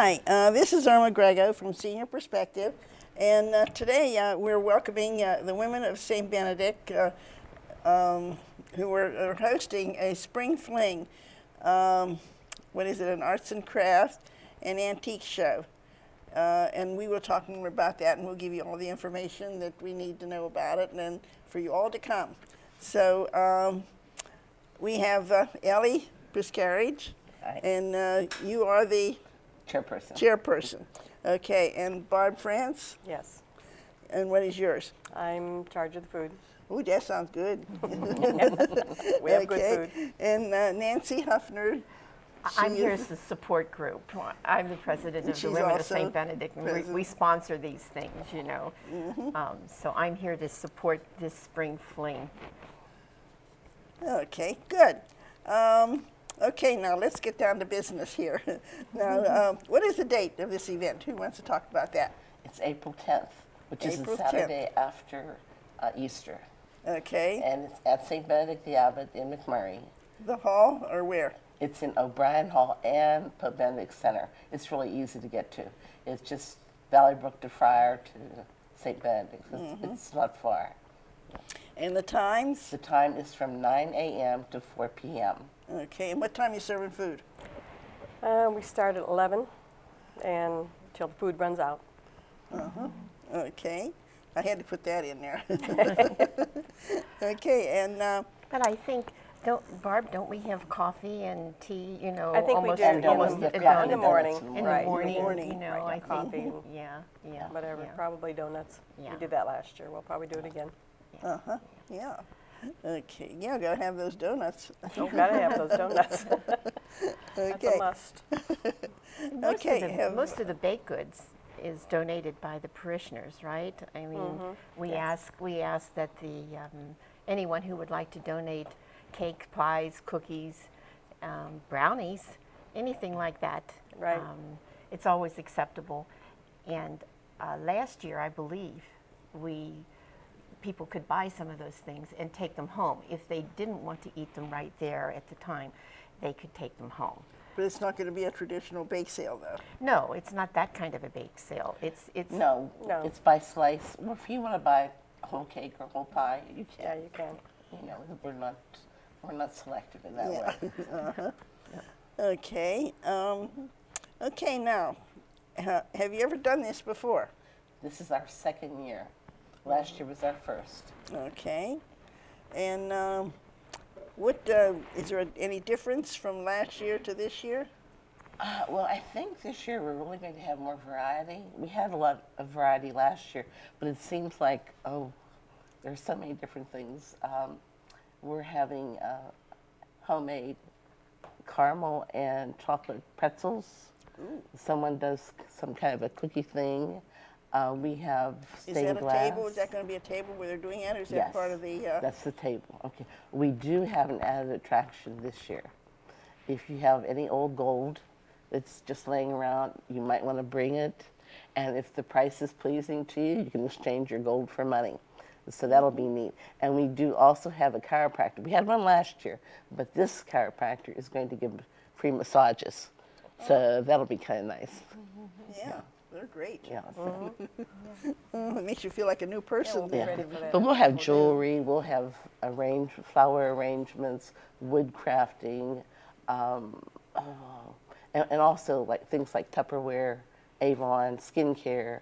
Hi, this is Erma Grego from Senior Perspective, and today we're welcoming the women of St. Benedict who are hosting a spring fling. What is it, an arts and crafts and antique show. And we were talking more about that, and we'll give you all the information that we need to know about it, and then for you all to come. So we have Ellie Puskarich, and you are the chairperson. Okay, and Barb Franz? Yes. And what is yours? I'm in charge of the food. Ooh, that sounds good. We have good food. And Nancy Huffner. I'm here as the support group. I'm the president of the Women of St. Benedict, and we sponsor these things, you know. So I'm here to support this spring fling. Okay, good. Okay, now let's get down to business here. Now, what is the date of this event? Who wants to talk about that? It's April 10th, which is the Saturday after Easter. Okay. And it's at St. Benedict the Abbot in McMurray. The hall or where? It's in O'Brien Hall and Pope Benedict Center. It's really easy to get to. It's just Valley Brook to Friar to St. Benedict. It's not far. And the times? The time is from 9 a.m. to 4 p.m. Okay, and what time are you serving food? We start at 11 and till the food runs out. Okay, I had to put that in there. Okay, and But I think, Barb, don't we have coffee and tea, you know, I think we almost, do. almost In at the dawn? In the morning. In Right. the morning, morning. you know, Right, I think, coffee and yeah. Whatever, yeah. probably donuts. Yeah. We did that last year. We'll probably do it again. yeah. Okay, yeah, gotta have those donuts. Oh, gotta have those donuts. That's a Okay, must. okay. Most of the baked goods is donated by the parishioners, right? I mean, we ask that the anyone who would like to donate cake, pies, cookies, brownies, anything like that. Right. It's always acceptable. And last year, I believe, people could buy some of those things and take them home. If they didn't want to eat them right there at the time, they could take them home. But it's not gonna be a traditional bake sale, though. No, it's not that kind of a bake sale. It's No, it's by slice. Well, if you want to buy a whole cake or a whole pie, you can. Yeah, you can. You know, we're not selective in that way. Okay, okay, now, have you ever done this before? This is our second year. Last year was our first. Okay, and what, is there any difference from last year to this year? Well, I think this year we're really going to have more variety. We had a lot of variety last year, but it seems like, there's so many different things. We're having homemade caramel and chocolate pretzels. Ooh. Someone does some kind of a cookie thing. We have stained glass. Is that a table? Is that going to be a table where they're doing it, or is that part of the? That's the table. Okay. We do have an added attraction this year. If you have any old gold that's just laying around, you might want to bring it. And if the price is pleasing to you, you can exchange your gold for money. So that'll be neat. And we do also have a chiropractor. We had one last year, but this chiropractor is going to give free massages. So that'll be kind of nice. Yeah. They're great. Yeah. It makes you feel like a new person. Yeah, we'll be ready for that. But we'll have jewelry, we'll have flower arrangements, wood crafting, and also like things like Tupperware, Avon, skincare,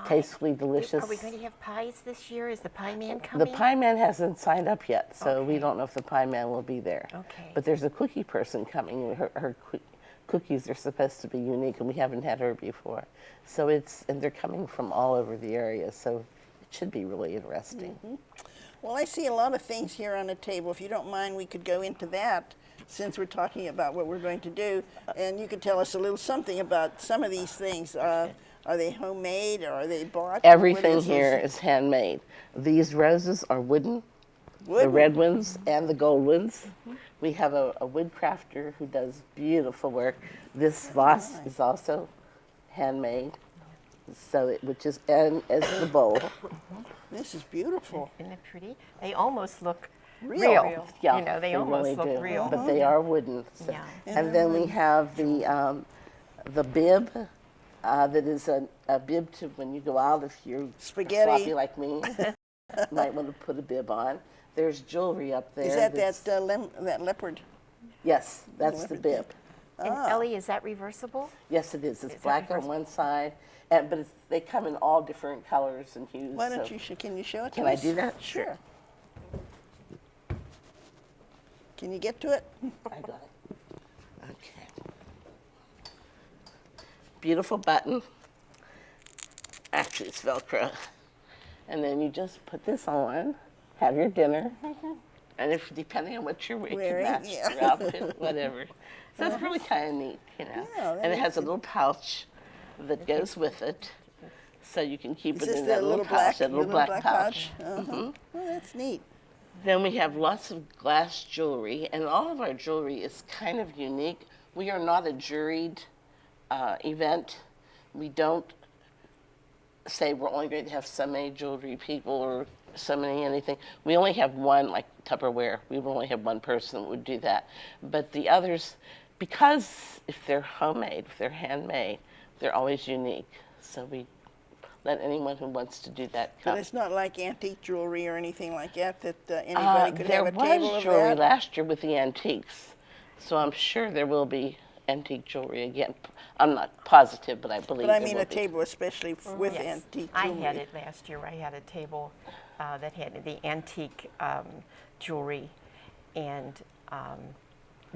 tastefully delicious. Are we going to have pies this year? Is the pie man coming? The pie man hasn't signed up yet, so we don't know if the pie man will be there. Okay. But there's a cookie person coming. Her cookies are supposed to be unique, and we haven't had her before. So and they're coming from all over the area, so it should be really interesting. Well, I see a lot of things here on the table. If you don't mind, we could go into that since we're talking about what we're going to do, and you could tell us a little something about some of these things. Are they homemade or are they bought? Everything here is handmade. These roses are wooden, the red ones and the gold ones. We have a wood crafter who does beautiful work. This vase is also handmade, so and as the bowl. This is beautiful. Isn't it pretty? They almost look Real. Yeah, You know, they almost really look do, real. but they are wooden. So. Yeah. And then we have the bib. That is a bib to when you go out if you're Spaghetti. sloppy like me. Might want to put a bib on. There's jewelry up there. Is that that's- that leopard? Yes, that's the Leopard bib. And Ellie, is that reversible? Yes, it is. It's that black on reversible? one side, but they come in all different colors and hues. Why don't so- can you show it to Can I us? do that? Sure. Can you get to it? I got it. Okay. Beautiful button. Actually, it's Velcro. And then you just put this on, have your dinner, and if depending on what you're wearing, you can Wearing, match yeah. your outfit, whatever. So it's really kind of neat, you know. Yeah, that And it is has a little pouch that goes with it, so you can keep Is it this in the that little black, pouch, that little black pouch. Uh-huh. Oh, that's neat. Then we have lots of glass jewelry, and all of our jewelry is kind of unique. We are not a juried event. We don't say we're only going to have so many jewelry people or so many anything. We only have one, like Tupperware. We would only have one person that would do that. But the others, because if they're homemade, if they're handmade, they're always unique. So we let anyone who wants to do that come. But it's not like antique jewelry or anything like that anybody could have a table There was of jewelry that? last year with the antiques, so I'm sure there will be antique jewelry again. I'm not positive, but I believe But I there mean will a be. table especially with Yes. antique I jewelry. had it last year. I had a table that had the antique jewelry and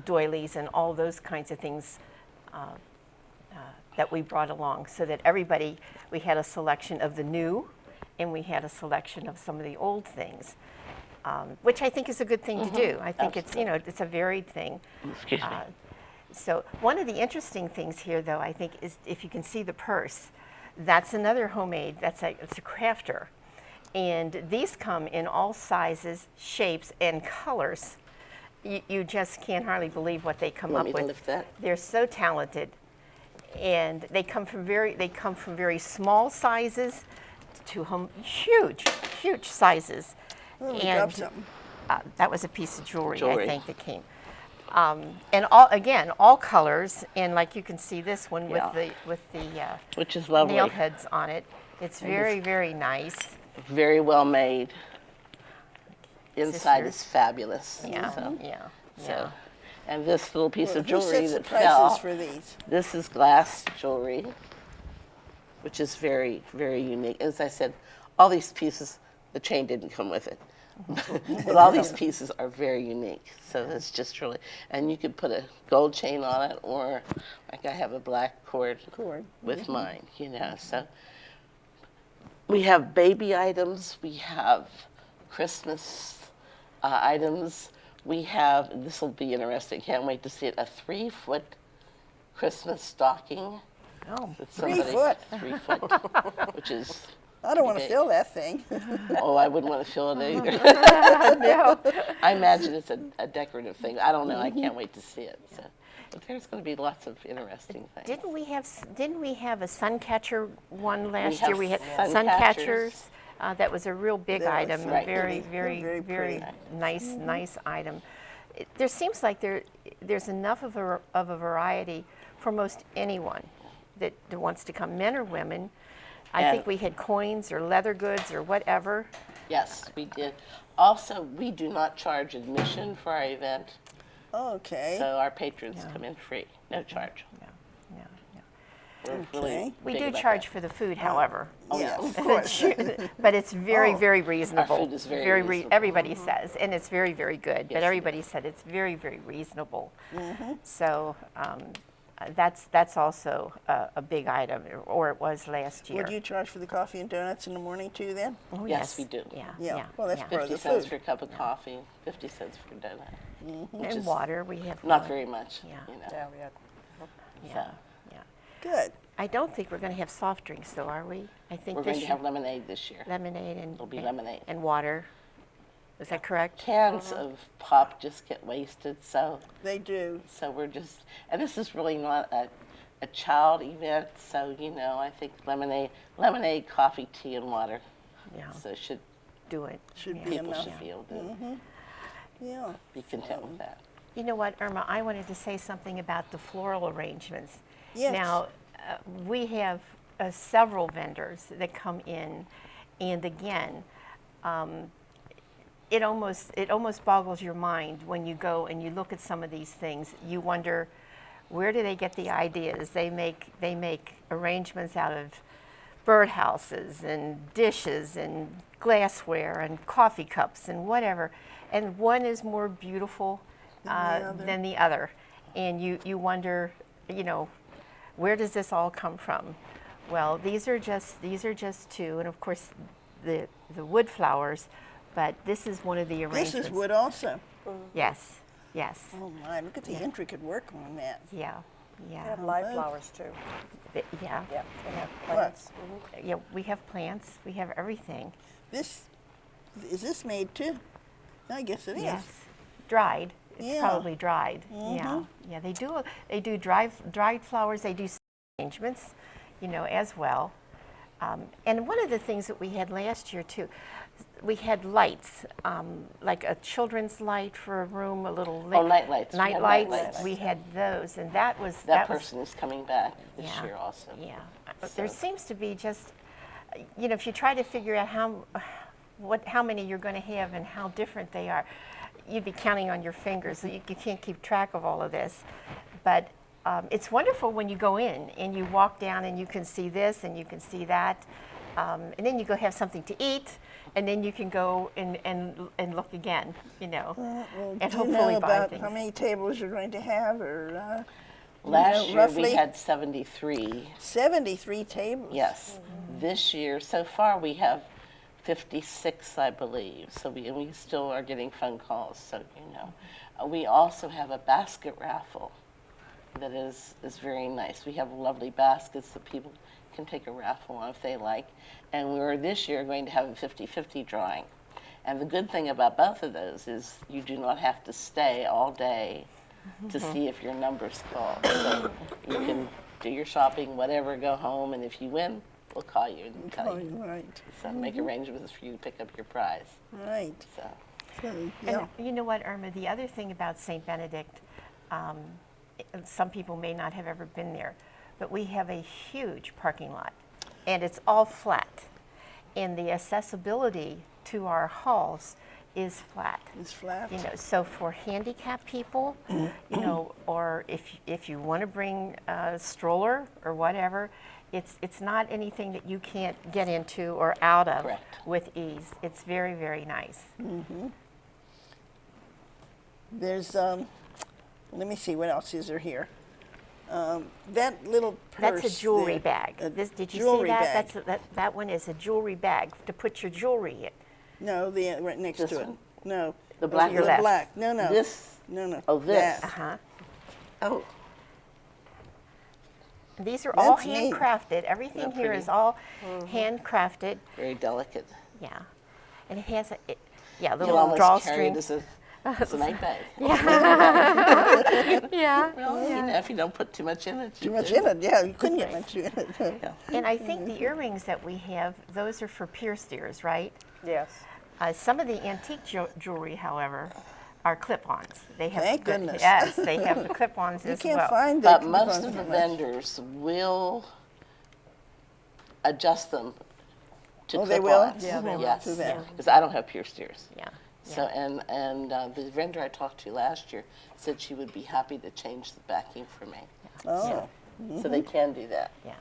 doilies and all those kinds of things that we brought along, so that everybody, we had a selection of the new and we had a selection of some of the old things, which I think is a good thing to do. I think it's, you know, it's a varied thing. Excuse me. So one of the interesting things here, though, I think, is if you can see the purse, that's another homemade, it's a crafter. And these come in all sizes, shapes, and colors. You just can't hardly believe what they come Want up me to with. lift that? They're so talented. And they come from very small sizes to huge sizes. Oh, we and dropped something. that was a piece of jewelry, Jewelry. I think, that came. And all colors, and like you can see this one Yeah. with the Which is lovely. nail heads on it. It's very nice. Very well made. Inside Sisters. is fabulous. Yeah, So, yeah. so- and this little piece Well, of who jewelry sets the that prices fell. for these? This is glass jewelry, which is very unique. As I said, all these pieces, the chain didn't come with it. But all these pieces are very unique. So it's just really, and you could put a gold chain on it, or like I have a black cord with mine, you know. So we have baby items, we have Christmas items, we have, this will be interesting, can't wait to see it, a 3-foot Christmas stocking. Oh, That 3 somebody- foot? 3 foot, which is, I don't want to big. fill that thing. oh, I wouldn't want to feel it either. no. I imagine it's a decorative thing. I don't know. I can't wait to see it. So, but there's going to be lots of interesting things. Didn't we have a sun catcher one last have year? We had sun sun catchers. catchers. That was a real big They were item. so Right. Very, pretty. very, They're very, very nice item. There seems like there's enough of a variety for most anyone that wants to come, men or women. I And- think we had coins or leather goods or whatever. Yes, we did. Also, we do not charge admission for our event, Okay. so our patrons come in free, no charge. Yeah, yeah, yeah. We're really Okay. We big do about charge that. for the food, however. Oh, Yeah, yes. of course. But it's very, Oh. very reasonable. food is very reasonable. Everybody says, and it's very, very good. Yes, But it everybody said it's very, very reasonable. So that's also a big item, or it was last year. Would you charge for the coffee and donuts in the morning too then? Oh, Yes, we do. Yeah, Yeah. yeah. Well, that's yeah. part of 50 the cents food. for a cup of coffee, 50 cents for a donut. Which And is water, we have Not water. very much, Yeah. you know. Yeah, yeah. Good. I don't think we're going to have soft drinks, though, are we? I think We're this going to have lemonade this year. lemonade and It'll be lemonade. and water. Is that correct? Cans of pop just get wasted, so They do. we're just, and this is really not a child event, so you know, I think lemonade, coffee, tea, and water. Yeah. So should Do it. Should Yeah. be people enough. should be able to. Yeah. be content with that. You know what, Irma, I wanted to say something about the floral arrangements. Yes. Now, we have several vendors that come in, and again, it almost boggles your mind when you go and you look at some of these things. You wonder, where do they get the ideas? They make arrangements out of birdhouses and dishes and glassware and coffee cups and whatever, and one is more beautiful than the other. And you wonder, where does this all come from? Well, these are just two, and of course the wood flowers, but this is one of the arrangements. This is wood also. Yes, yes. Oh my, look at the intricate work on that. Yeah, We yeah. have live flowers too. Yeah. Yeah, we have plants. Yeah, we have plants, we have everything. Is this made too? I guess it is. Yes, dried. It's Yeah. probably dried. Yeah, yeah. They do dried flowers. They do arrangements, as well. And one of the things that we had last year too, we had lights, like a children's light for a room, a little night lights. We Night have lights. night lights. We had those, and that was That person is coming back this Yeah. year also. Yeah, there seems to be just, if you try to figure out how many you're going to have and how different they are, you'd be counting on your fingers. So you can't keep track of all of this, but it's wonderful when you go in and you walk down and you can see this and you can see that, and then you go have something to eat, and then you can go and look again, and Do you hopefully know buy about things. how many tables you're going to have, or Last year roughly? we had 73. 73 tables. Yes. This year, so far, we have 56, I believe. So we still are getting phone calls, so we also have a basket raffle that is very nice. We have lovely baskets that people can take a raffle on if they like. And we're this year going to have a 50-50 drawing. And the good thing about both of those is you do not have to stay all day to see if your number's called. So you can do your shopping, whatever, go home, and if you win, we'll call you and tell you. Right. So make arrangements for you to pick up your prize. Right. So So, yeah. And you know what, Irma, the other thing about St. Benedict, some people may not have ever been there, but we have a huge parking lot, and it's all flat. And the accessibility to our halls is flat. It's flat. So for handicapped people, or if you want to bring a stroller or whatever, it's not anything that you can't get into or out of Correct. with ease. It's very, very nice. There's, let me see, what else is there here? That little purse. That's a jewelry there, bag. Did you see jewelry that? bag. That one is a jewelry bag to put your jewelry in. No, right next This to it. one? No. The black The Your left. black. No, no. this, No. oh, this. That. Uh-huh. oh, These are all That's neat. handcrafted. Everything They're here pretty. is all handcrafted. very delicate. Yeah. And it has a You little almost carry drawstring. it as a night bag. Yeah. Well, if you don't put too much in it. Too much in it. Yeah, you couldn't get much in it. Yeah. And I think the earrings that we have, those are for pierced ears, right? Yes. Some of the antique jewelry, however, are clip-ons. They have Thank goodness. Yes, they have the clip-ons You as can't well. find But the most coupons of the very much. vendors will adjust them to Oh, they will? clip-ons. Yeah, they will. Yes, To that. because I don't have pierced ears. Yeah. So, and the vendor I talked to last year said she would be happy to change the backing for me. Oh. So they can do that. Yeah,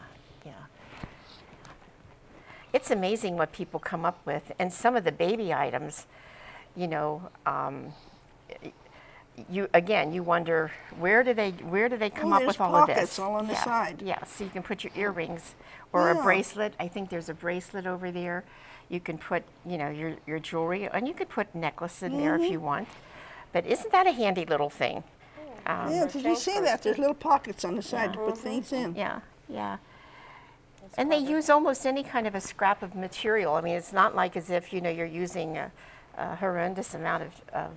yeah. It's amazing what people come up with, and some of the baby items, you wonder where do they come Oh, up there's with all of this? pockets all on the Yeah, side. yeah, so you can put your earrings or a Yeah. bracelet. I think there's a bracelet over there. You can put, your jewelry, and you could put necklace in there if you want. But isn't that a handy little thing? Yeah, did you see that? There's little pockets on the side to put things in. Yeah, yeah. And they use almost any kind of a scrap of material. I mean, it's not like as if, you're using a horrendous amount of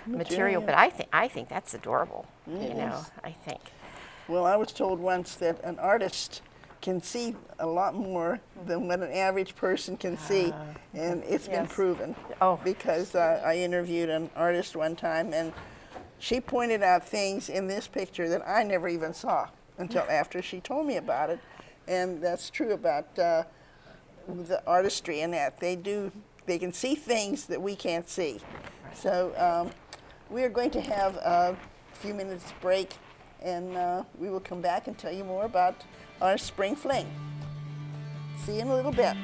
material, but I think that's adorable, It is. I think. Well, I was told once that an artist can see a lot more than what an average person can see, and it's been Yes. proven. Oh. Because I interviewed an artist one time, and she pointed out things in this picture that I never even saw until after she told me about it, and that's true about the artistry in that they can see things that we can't see. So we are going to have a few minutes break, and we will come back and tell you more about our spring fling. See you in a little bit.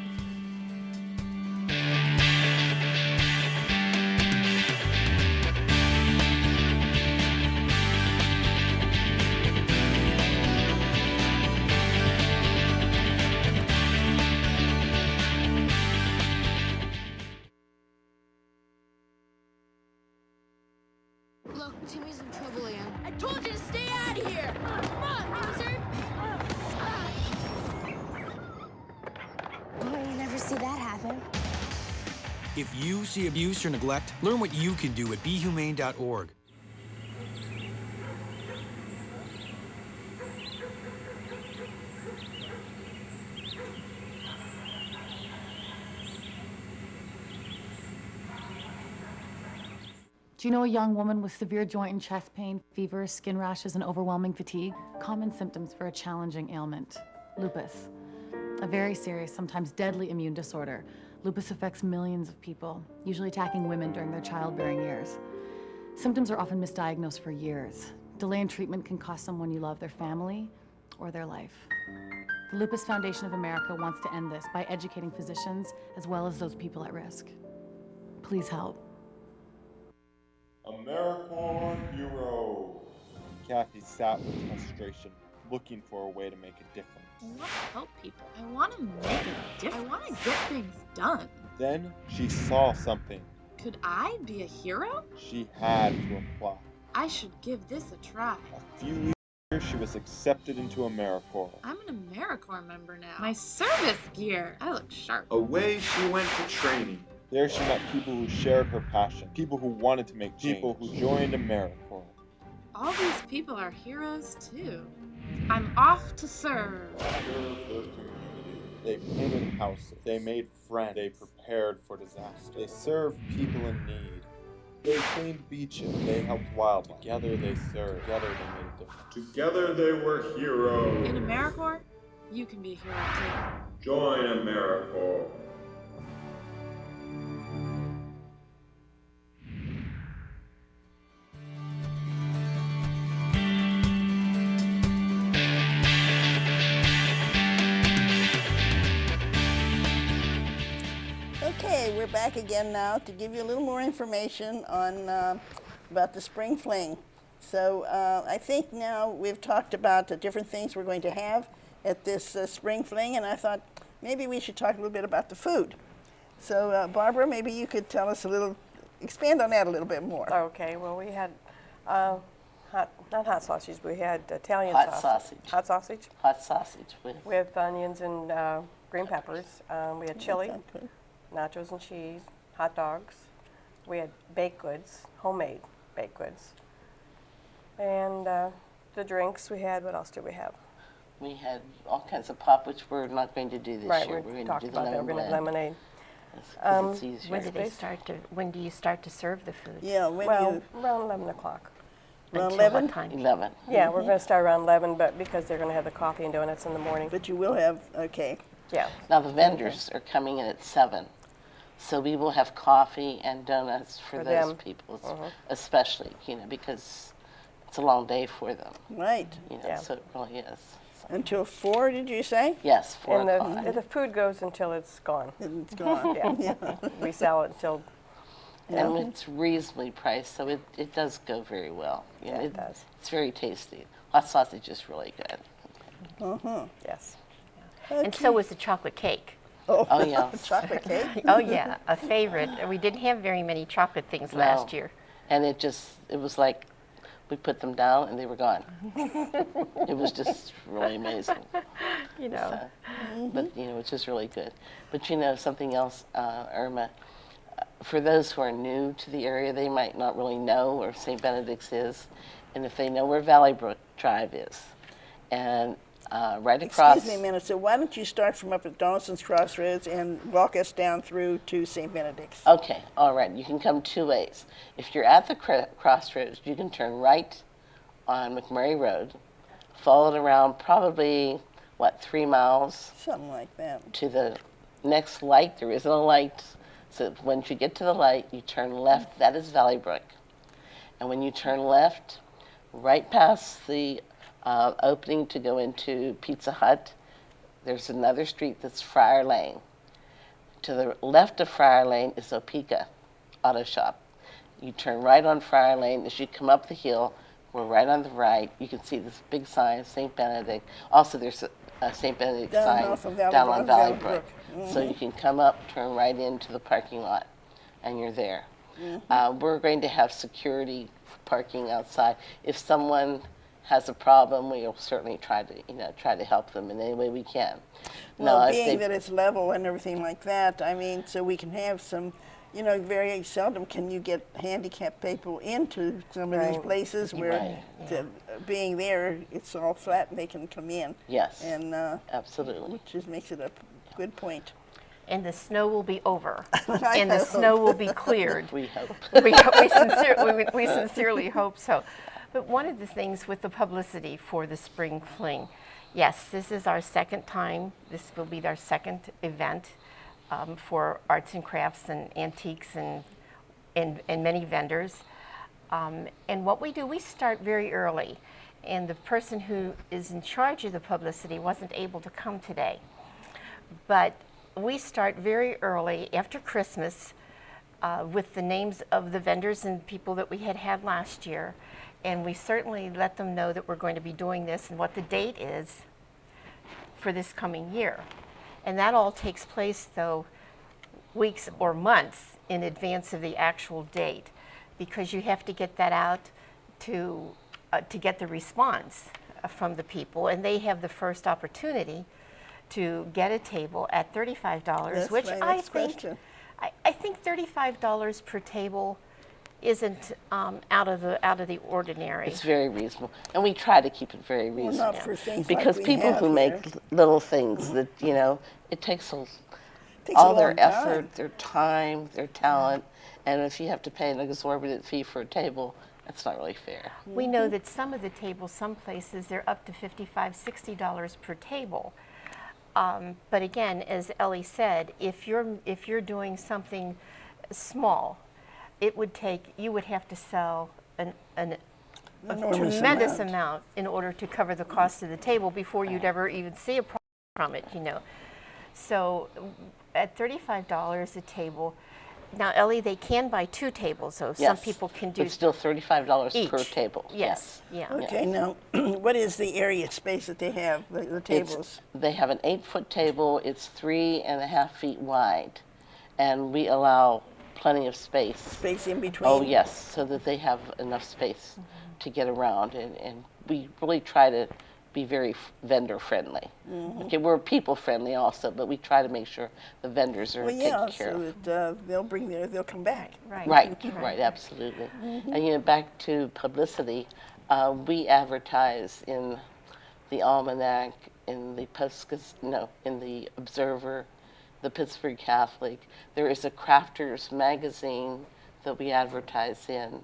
Look, Timmy's in trouble again. I told you to stay out of here! Come on, loser! Oh, you never see that happen. If you see abuse or neglect, learn what you can do at BeHumane.org. Do you know a young woman with severe joint and chest pain, fever, skin rashes, and overwhelming fatigue? Common symptoms for a challenging ailment. Lupus. A very serious, sometimes deadly immune disorder. Lupus affects millions of people, usually attacking women during their childbearing years. Symptoms are often misdiagnosed for years. Delay in treatment can cost someone you love their family or their life. The Lupus Foundation of America wants to end this by educating physicians as well as those people at risk. Please help. AmeriCorps Hero. Kathy sat with frustration, looking for a way to make a difference. I want to help people. I want to make a difference. I want to get things done. Then she saw something. Could I be a hero? She had to apply. I should give this a try. A few weeks later, she was accepted into AmeriCorps. I'm an AmeriCorps member now. My service gear. I look sharp. Away she went to training. There she met people who shared her passion, people who wanted to make change, people who joined AmeriCorps. All these people are heroes too. I'm off to serve. They painted houses, they made friends, they prepared for disaster, they served people in need. They cleaned beaches, they helped wildlife. Together they served, together they made a difference. Together they were heroes. In AmeriCorps, you can be a hero too. Join AmeriCorps. Okay, we're back again now to give you a little more information on about the spring fling. So I think now we've talked about the different things we're going to have at this spring fling, and I thought maybe we should talk a little bit about the food. So Barbara, maybe you could tell us expand on that a little bit more. Okay, well, we had not hot sausage, we had Italian Hot sausage. Hot sausage Hot sausage with onions and green peppers. We had chili, Okay. nachos and cheese, hot dogs. We had baked goods, homemade baked goods. And the drinks we had, what else did we have? We had all kinds of pop, which we're not going to do this Right, year. we We're going to talked do the about that, we're going to lemon have lemonade. because it's easier. When do you start to serve the food? Yeah, when Well, around 11 o'clock. around Until 11? what time? 11. Yeah, we're going to start around 11, but because they're going to have the coffee and donuts in the morning. But you will have, okay. Yeah. Now the vendors are coming in at 7. So we will have coffee and donuts for For those them. people, especially, because it's a long day for them, Right. Yeah. so it really is. Until 4, did you say? Yes, 4 And o'clock. the food goes until it's gone. It's gone. Yeah. We sell it until, And it's reasonably priced, so it does go very well. Yeah, it does. It's very tasty. Hot sausage is really good. yes. And so was the chocolate cake. Oh, yeah. Chocolate cake? Oh yeah, a favorite. We didn't have very many chocolate things last No. year. And it was like we put them down and they were gone. It was just really amazing. You know. But, it's just really good. But, something else, Erma, for those who are new to the area, they might not really know where St. Benedict's is. And if they know where Valley Brook Drive is, and right across. Excuse me a minute. So why don't you start from up at Donaldson's Crossroads and walk us down through to St. Benedict's? Okay, all right. You can come two ways. If you're at the crossroads, you can turn right on McMurray Road, follow it around probably, 3 miles Something like that. to the next light. There isn't a light. So once you get to the light, you turn left. That is Valley Brook. And when you turn left, right past the opening to go into Pizza Hut, there's another street that's Friar Lane. To the left of Friar Lane is Opeka Auto Shop. You turn right on Friar Lane. As you come up the hill, we're right on the right. You can see this big sign, St. Benedict. Also, there's a St. Benedict sign down on Valley Brook. So you can come up, turn right into the parking lot, and you're there. We're going to have security parking outside. If someone has a problem, we'll certainly try to help them in any way we can. Well, Now, being that it's level and everything like that, I mean, so we can have some, very seldom can you get handicapped people into some of these places where, being there, it's all flat and they can come in. Yes, and absolutely. Which just makes it a good point. And the snow will be over, and the snow will be cleared. We hope. we sincerely hope so. But one of the things with the publicity for the Spring Fling, yes, this is our second time. This will be our second event for arts and crafts and antiques and many vendors. And what we do, we start very early. And the person who is in charge of the publicity wasn't able to come today. But we start very early after Christmas with the names of the vendors and people that we had last year. And we certainly let them know that we're going to be doing this and what the date is for this coming year. And that all takes place, though, weeks or months in advance of the actual date, because you have to get that out to get the response from the people. And they have the first opportunity to get a table at $35, That's which my I next think question. I think $35 per table isn't out of the ordinary. It's very reasonable, and we try to keep it very reasonable. Well, not for things because like we people have who here. make little things that it takes Takes all a their long time. effort, their time, their talent, and if you have to pay an exorbitant fee for a table, that's not really fair. We know that some of the tables, some places, they're up to $55, $60 per table. But again, as Ellie said, if you're doing something small, you would have to sell a tremendous amount in order to cover the cost of the table before you'd ever even see a profit from it, So at $35 a table, now Ellie, they can buy 2 tables, though. Yes, some people can do it's still $35 each. per table. Yes, yeah. Okay, now, what is the area space that they have, the tables? They have an 8-foot table. It's 3.5 feet wide, and we allow plenty of space. Space in between? Oh, yes, so that they have enough space to get around, and we really try to be very vendor friendly. Okay, we're people friendly also, but we try to make sure the vendors are taken care of. So that they'll come back. Right, absolutely. And back to publicity, we advertise in the Almanac, in the in the Observer, the Pittsburgh Catholic. There is a crafters magazine that we advertise in.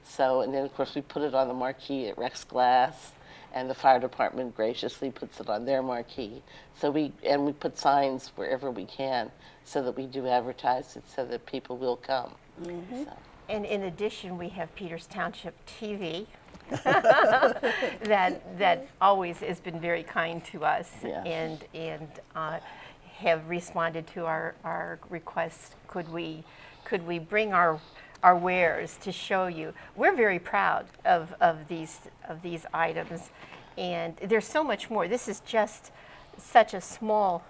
So, and then of course we put it on the marquee at Rex Glass, and the fire department graciously puts it on their marquee. So we put signs wherever we can, so that we do advertise it, so that people will come. So. And in addition, we have Peters Township TV that always has been very kind to us, and have responded to our requests. Could we bring our wares to show you? We're very proud of these items, and there's so much more. This is just such a small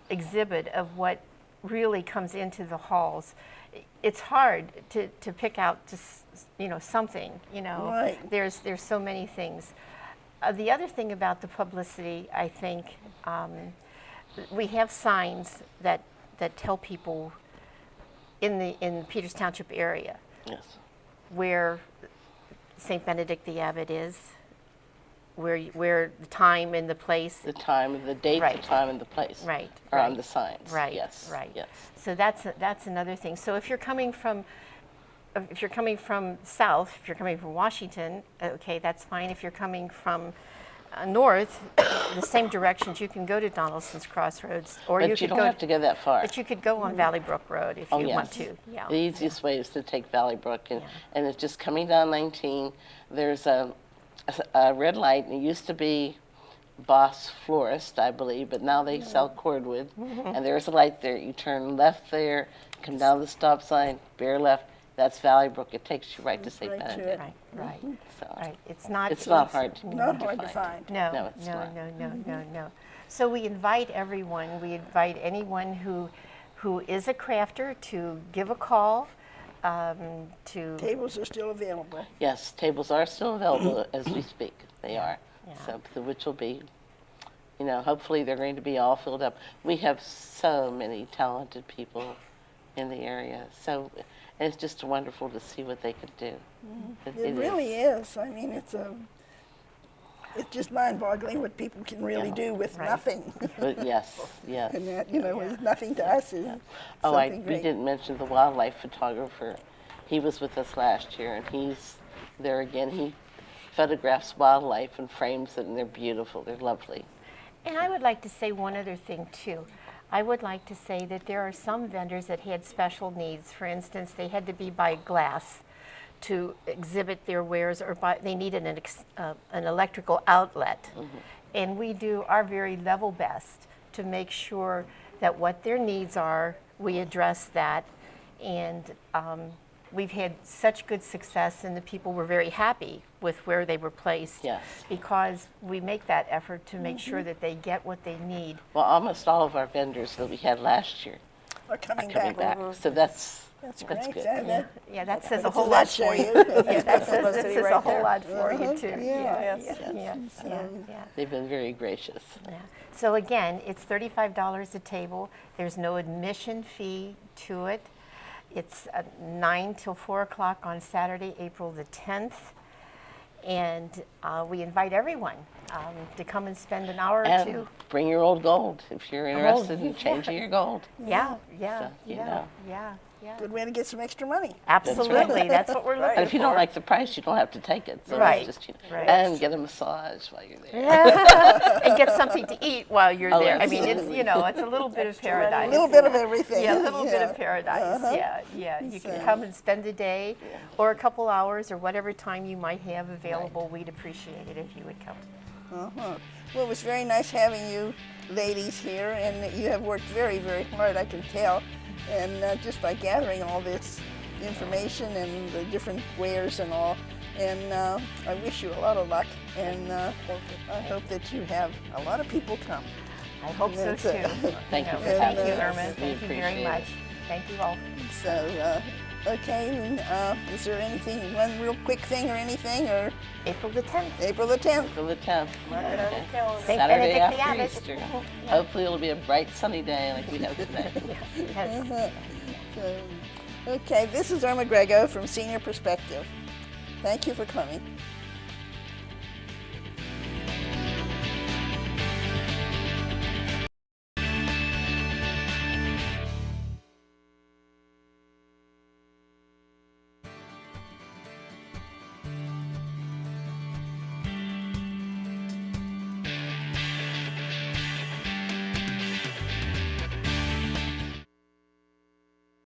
exhibit of what really comes into the halls. It's hard to pick out just something. There's so many things. The other thing about the publicity, I think, we have signs that tell people in the Peters Township area where St. Benedict the Abbot is, where the time and the place. The time, the date, Right. the time, and the place Right, are on right. the signs. Right. Yes. Right. Yes. So that's another thing. So if you're coming from south, if you're coming from Washington, okay, that's fine. If you're coming from north, the same directions, you can go to Donaldson's Crossroads, or But you you could don't go. have to go that far. But you could go on Valley Brook Road if Oh, you yes. want to. Yeah. The easiest way is to take Valley Brook, and it's just coming down 19. There's a red light, and it used to be Boss Florist, I believe, but now they sell cordwood. And there's a light there. You turn left there, come down the stop sign, bear left. That's Valley Brook. It takes you right to St. Right to Benedict. Right. Right. So Right. It's not. it's not hard to Not hard to find. No, No, it's no, not. no. So we invite everyone, we invite anyone who is a crafter to give a call, to, Tables are still available. Yes, tables are still available as we speak. They are. So, which will be, hopefully they're going to be all filled up. We have so many talented people in the area. So it's just wonderful to see what they could do. It really is. I mean, it's just mind-boggling what people can really do with nothing. But yes. And that, with nothing to us is Oh, something we great. didn't mention the wildlife photographer. He was with us last year, and he's there again. He photographs wildlife and frames it, and they're beautiful. They're lovely. and I would like to say one other thing too. I would like to say that there are some vendors that had special needs. For instance, they had to be by glass to exhibit their wares, or they needed an electrical outlet. And we do our very level best to make sure that what their needs are, we address that. And we've had such good success, and the people were very happy with where they were placed. Yes. Because we make that effort to make sure that they get what they need. Well, almost all of our vendors that we had last year Are coming are coming back. back. So that's great. good. Yeah, that says a What whole does lot that for show you. you? Yeah, that says Supposed to be a right whole there. lot for you too. Yeah. Yeah. They've been very gracious. Yeah. So again, it's $35 a table. There's no admission fee to it. It's 9 till 4 o'clock on Saturday, April the 10th. And we invite everyone to come and spend an hour or And two. bring your old gold if you're interested in changing your gold. Yeah. So, Yeah. Good way to get some extra money. Absolutely. That's what we're looking And if you don't for. like the price, you don't have to take it. So Right. it's just, Right. And get a massage while you're there. And get something to eat while you're Oh, there. I mean, it's absolutely. it's a little bit of paradise. A little bit of everything. Yeah, a little bit of paradise. Yeah. You can come and spend a day or a couple hours or whatever time you might have available. We'd appreciate it if you would come. Well, it was very nice having you ladies here, and you have worked very, very hard, I can tell. And just by gathering all this information and the different wares and all. And I wish you a lot of luck, and I hope that you have a lot of people come. I hope so That's too. it. Thank you for Thank having you, us. Erma. We Thank you very appreciate much. it. Thank you all. So, okay, and, is there anything, one real quick thing or anything, or April the 10th. April the 10th? April the 10th. Mark it on your calendar. St. Saturday Benedict the after Abbot. Easter. Yeah. Hopefully it'll be a bright sunny day like we have today. Yes. So, okay, this is Erma Grego from Senior Perspective. Thank you for coming.